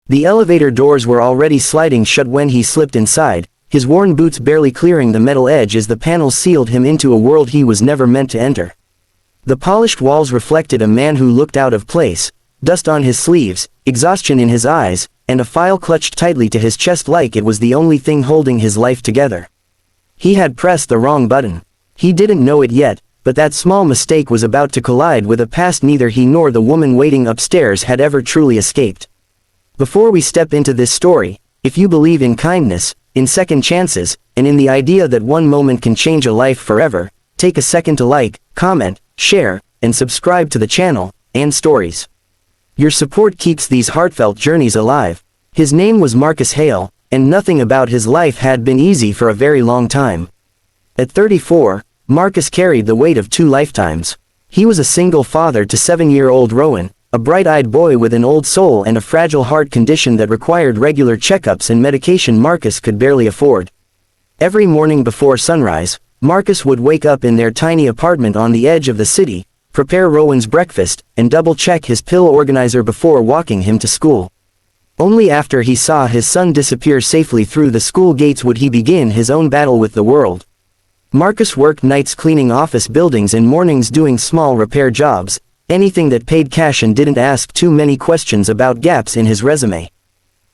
The elevator doors were already sliding shut when he slipped inside, his worn boots barely clearing the metal edge as the panels sealed him into a world he was never meant to enter. The polished walls reflected a man who looked out of place, dust on his sleeves, exhaustion in his eyes, and a file clutched tightly to his chest like it was the only thing holding his life together. He had pressed the wrong button. He didn't know it yet, but that small mistake was about to collide with a past neither he nor the woman waiting upstairs had ever truly escaped. Before we step into this story, if you believe in kindness, in second chances, and in the idea that one moment can change a life forever, take a second to like, comment, share, and subscribe to the channel, and stories. Your support keeps these heartfelt journeys alive. His name was Marcus Hale, and nothing about his life had been easy for a very long time. At 34, Marcus carried the weight of 2 lifetimes. He was a single father to 7-year-old Rowan, a bright-eyed boy with an old soul and a fragile heart condition that required regular checkups and medication Marcus could barely afford. Every morning before sunrise, Marcus would wake up in their tiny apartment on the edge of the city, prepare Rowan's breakfast, and double-check his pill organizer before walking him to school. Only after he saw his son disappear safely through the school gates would he begin his own battle with the world. Marcus worked nights cleaning office buildings and mornings doing small repair jobs, anything that paid cash and didn't ask too many questions about gaps in his resume.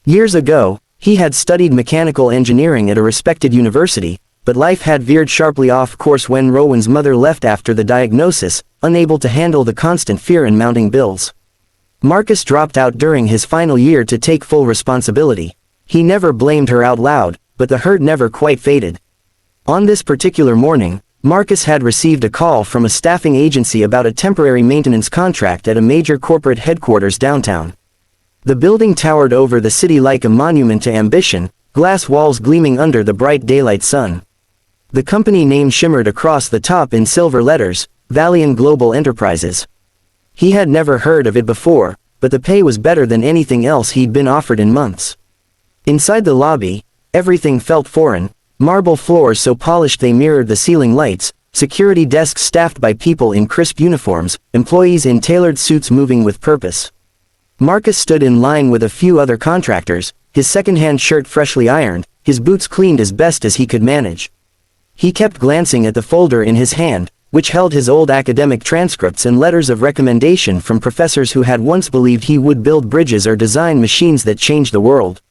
Years ago, he had studied mechanical engineering at a respected university, but life had veered sharply off course when Rowan's mother left after the diagnosis, unable to handle the constant fear and mounting bills. Marcus dropped out during his final year to take full responsibility. He never blamed her out loud, but the hurt never quite faded. On this particular morning, Marcus had received a call from a staffing agency about a temporary maintenance contract at a major corporate headquarters downtown. The building towered over the city like a monument to ambition, glass walls gleaming under the bright daylight sun. The company name shimmered across the top in silver letters, Valian Global Enterprises. He had never heard of it before, but the pay was better than anything else he'd been offered in months. Inside the lobby, everything felt foreign. Marble floors so polished they mirrored the ceiling lights, security desks staffed by people in crisp uniforms, employees in tailored suits moving with purpose. Marcus stood in line with a few other contractors, his second-hand shirt freshly ironed, his boots cleaned as best as he could manage. He kept glancing at the folder in his hand, which held his old academic transcripts and letters of recommendation from professors who had once believed he would build bridges or design machines that changed the world.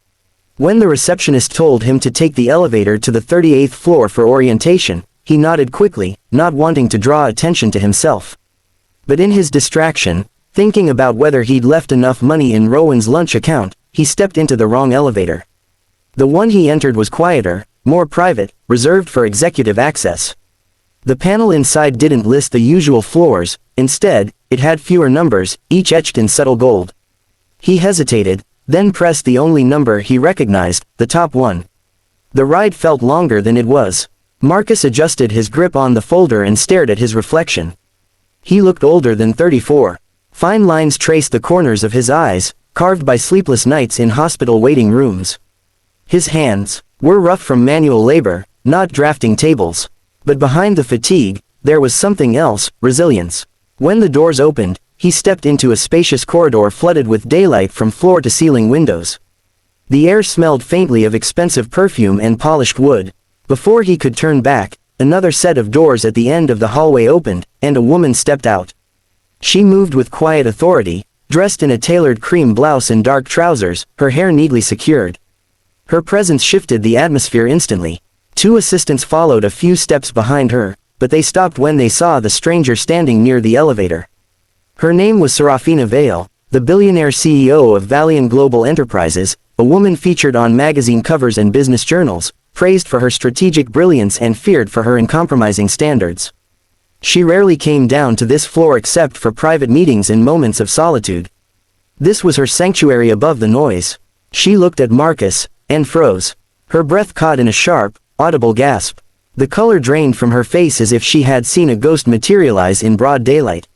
When the receptionist told him to take the elevator to the 38th floor for orientation, he nodded quickly, not wanting to draw attention to himself. But in his distraction, thinking about whether he'd left enough money in Rowan's lunch account, he stepped into the wrong elevator. The one he entered was quieter, more private, reserved for executive access. The panel inside didn't list the usual floors, instead, it had fewer numbers, each etched in subtle gold. He hesitated, then pressed the only number he recognized, the top one. The ride felt longer than it was. Marcus adjusted his grip on the folder and stared at his reflection. He looked older than 34. Fine lines traced the corners of his eyes, carved by sleepless nights in hospital waiting rooms. His hands were rough from manual labor, not drafting tables. But behind the fatigue, there was something else, resilience. When the doors opened, he stepped into a spacious corridor flooded with daylight from floor to ceiling windows. The air smelled faintly of expensive perfume and polished wood. Before he could turn back, another set of doors at the end of the hallway opened, and a woman stepped out. She moved with quiet authority, dressed in a tailored cream blouse and dark trousers, her hair neatly secured. Her presence shifted the atmosphere instantly. 2 assistants followed a few steps behind her, but they stopped when they saw the stranger standing near the elevator. Her name was Seraphina Vale, the billionaire CEO of Valian Global Enterprises, a woman featured on magazine covers and business journals, praised for her strategic brilliance and feared for her uncompromising standards. She rarely came down to this floor except for private meetings and moments of solitude. This was her sanctuary above the noise. She looked at Marcus, and froze. Her breath caught in a sharp, audible gasp. The color drained from her face as if she had seen a ghost materialize in broad daylight.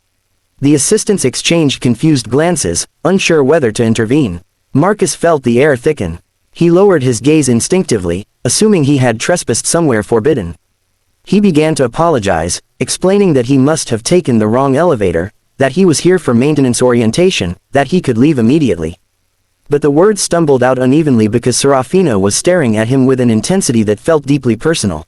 The assistants exchanged confused glances, unsure whether to intervene. Marcus felt the air thicken. He lowered his gaze instinctively, assuming he had trespassed somewhere forbidden. He began to apologize, explaining that he must have taken the wrong elevator, that he was here for maintenance orientation, that he could leave immediately. But the words stumbled out unevenly because Seraphina was staring at him with an intensity that felt deeply personal.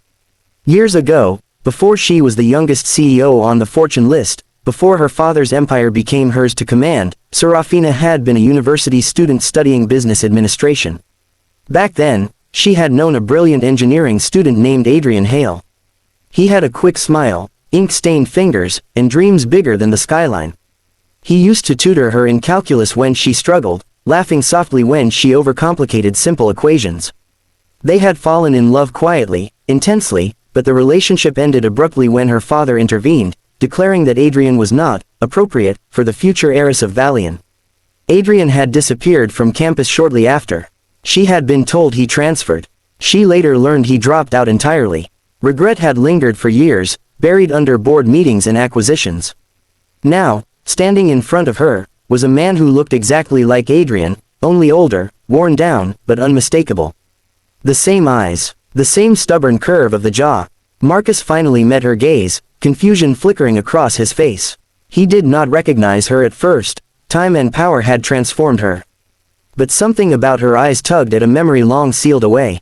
Years ago, before she was the youngest CEO on the fortune list, before her father's empire became hers to command, Seraphina had been a university student studying business administration. Back then, she had known a brilliant engineering student named Adrian Hale. He had a quick smile, ink-stained fingers, and dreams bigger than the skyline. He used to tutor her in calculus when she struggled, laughing softly when she overcomplicated simple equations. They had fallen in love quietly, intensely, but the relationship ended abruptly when her father intervened, declaring that Adrian was not appropriate for the future heiress of Valian. Adrian had disappeared from campus shortly after. She had been told he transferred. She later learned he dropped out entirely. Regret had lingered for years, buried under board meetings and acquisitions. Now, standing in front of her, was a man who looked exactly like Adrian, only older, worn down, but unmistakable. The same eyes, the same stubborn curve of the jaw. Marcus finally met her gaze, confusion flickering across his face. He did not recognize her at first. Time and power had transformed her. But something about her eyes tugged at a memory long sealed away.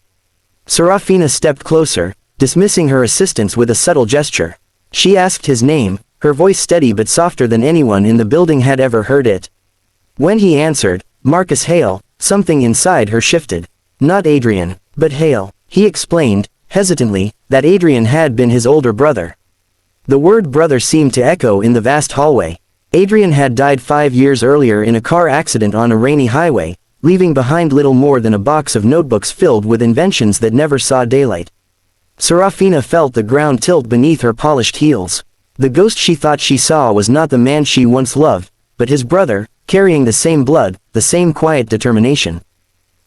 Seraphina stepped closer, dismissing her assistants with a subtle gesture. She asked his name, her voice steady but softer than anyone in the building had ever heard it. When he answered, Marcus Hale, something inside her shifted. Not Adrian, but Hale. He explained, hesitantly, that Adrian had been his older brother. The word brother seemed to echo in the vast hallway. Adrian had died 5 years earlier in a car accident on a rainy highway, leaving behind little more than a box of notebooks filled with inventions that never saw daylight. Seraphina felt the ground tilt beneath her polished heels. The ghost she thought she saw was not the man she once loved, but his brother, carrying the same blood, the same quiet determination.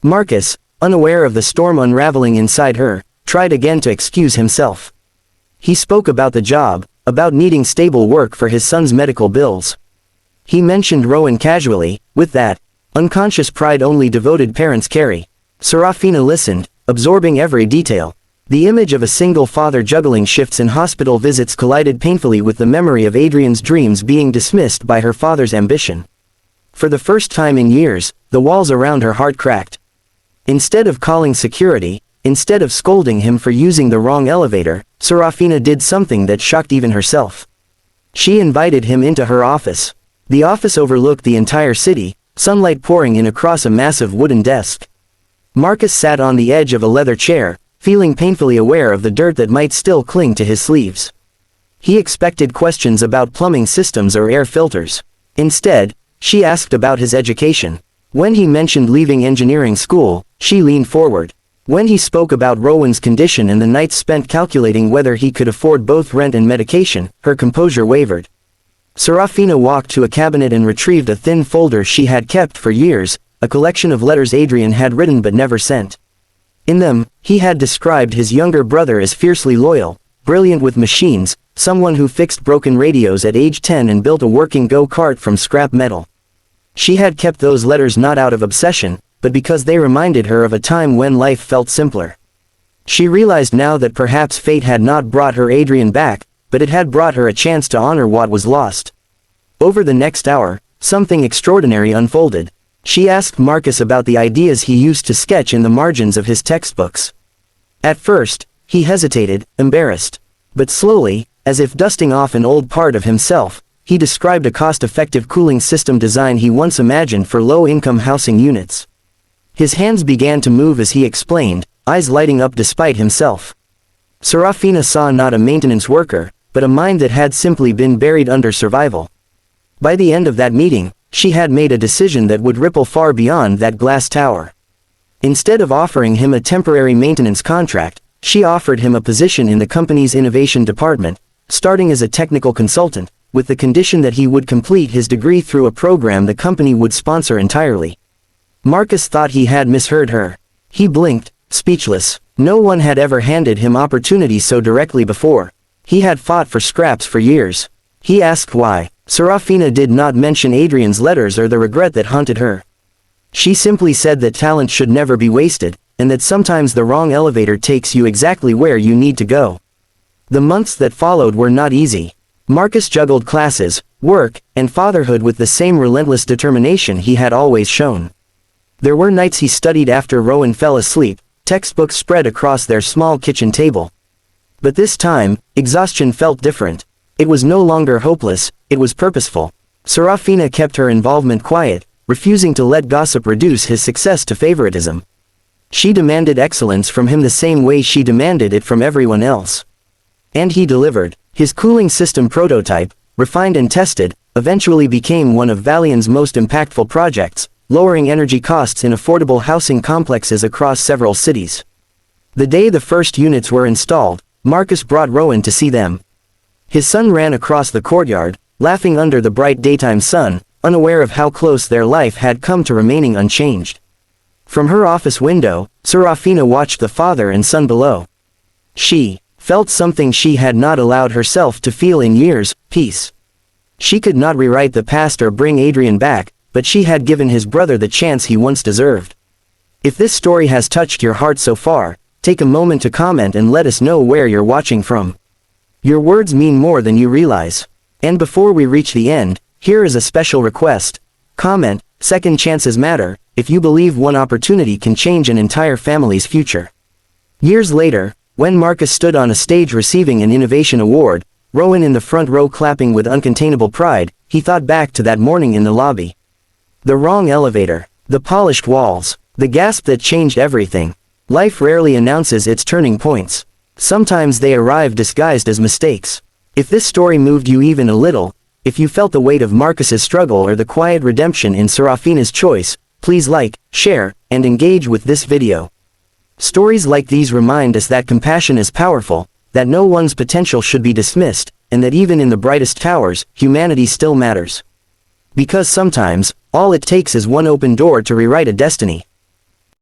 Marcus, unaware of the storm unraveling inside her, tried again to excuse himself. He spoke about the job, about needing stable work for his son's medical bills. He mentioned Rowan casually, with that unconscious pride only devoted parents carry. Seraphina listened, absorbing every detail. The image of a single father juggling shifts and hospital visits collided painfully with the memory of Adrian's dreams being dismissed by her father's ambition. For the first time in years, the walls around her heart cracked. Instead of calling security, instead of scolding him for using the wrong elevator, Seraphina did something that shocked even herself. She invited him into her office. The office overlooked the entire city, sunlight pouring in across a massive wooden desk. Marcus sat on the edge of a leather chair, feeling painfully aware of the dirt that might still cling to his sleeves. He expected questions about plumbing systems or air filters. Instead, she asked about his education. When he mentioned leaving engineering school, she leaned forward. When he spoke about Rowan's condition and the nights spent calculating whether he could afford both rent and medication, her composure wavered. Seraphina walked to a cabinet and retrieved a thin folder she had kept for years, a collection of letters Adrian had written but never sent. In them, he had described his younger brother as fiercely loyal, brilliant with machines, someone who fixed broken radios at age 10 and built a working go-kart from scrap metal. She had kept those letters not out of obsession, but because they reminded her of a time when life felt simpler. She realized now that perhaps fate had not brought her Adrian back, but it had brought her a chance to honor what was lost. Over the next hour, something extraordinary unfolded. She asked Marcus about the ideas he used to sketch in the margins of his textbooks. At first, he hesitated, embarrassed. But slowly, as if dusting off an old part of himself, he described a cost-effective cooling system design he once imagined for low-income housing units. His hands began to move as he explained, eyes lighting up despite himself. Seraphina saw not a maintenance worker, but a mind that had simply been buried under survival. By the end of that meeting, she had made a decision that would ripple far beyond that glass tower. Instead of offering him a temporary maintenance contract, she offered him a position in the company's innovation department, starting as a technical consultant, with the condition that he would complete his degree through a program the company would sponsor entirely. Marcus thought he had misheard her. He blinked, speechless. No one had ever handed him opportunity so directly before. He had fought for scraps for years. He asked why. Seraphina did not mention Adrian's letters or the regret that haunted her. She simply said that talent should never be wasted, and that sometimes the wrong elevator takes you exactly where you need to go. The months that followed were not easy. Marcus juggled classes, work, and fatherhood with the same relentless determination he had always shown. There were nights he studied after Rowan fell asleep, textbooks spread across their small kitchen table. But this time, exhaustion felt different. It was no longer hopeless, it was purposeful. Seraphina kept her involvement quiet, refusing to let gossip reduce his success to favoritism. She demanded excellence from him the same way she demanded it from everyone else. And he delivered. His cooling system prototype, refined and tested, eventually became one of Valian's most impactful projects, lowering energy costs in affordable housing complexes across several cities. The day the first units were installed, Marcus brought Rowan to see them. His son ran across the courtyard, laughing under the bright daytime sun, unaware of how close their life had come to remaining unchanged. From her office window, Seraphina watched the father and son below. She felt something she had not allowed herself to feel in years: peace. She could not rewrite the past or bring Adrian back, but she had given his brother the chance he once deserved. If this story has touched your heart so far, take a moment to comment and let us know where you're watching from. Your words mean more than you realize. And before we reach the end, here is a special request. Comment, "Second chances matter," if you believe one opportunity can change an entire family's future. Years later, when Marcus stood on a stage receiving an innovation award, Rowan in the front row clapping with uncontainable pride, he thought back to that morning in the lobby. The wrong elevator, the polished walls, the gasp that changed everything. Life rarely announces its turning points. Sometimes they arrive disguised as mistakes. If this story moved you even a little, if you felt the weight of Marcus's struggle or the quiet redemption in Seraphina's choice, please like, share, and engage with this video. Stories like these remind us that compassion is powerful, that no one's potential should be dismissed, and that even in the brightest towers, humanity still matters. Because sometimes, all it takes is one open door to rewrite a destiny.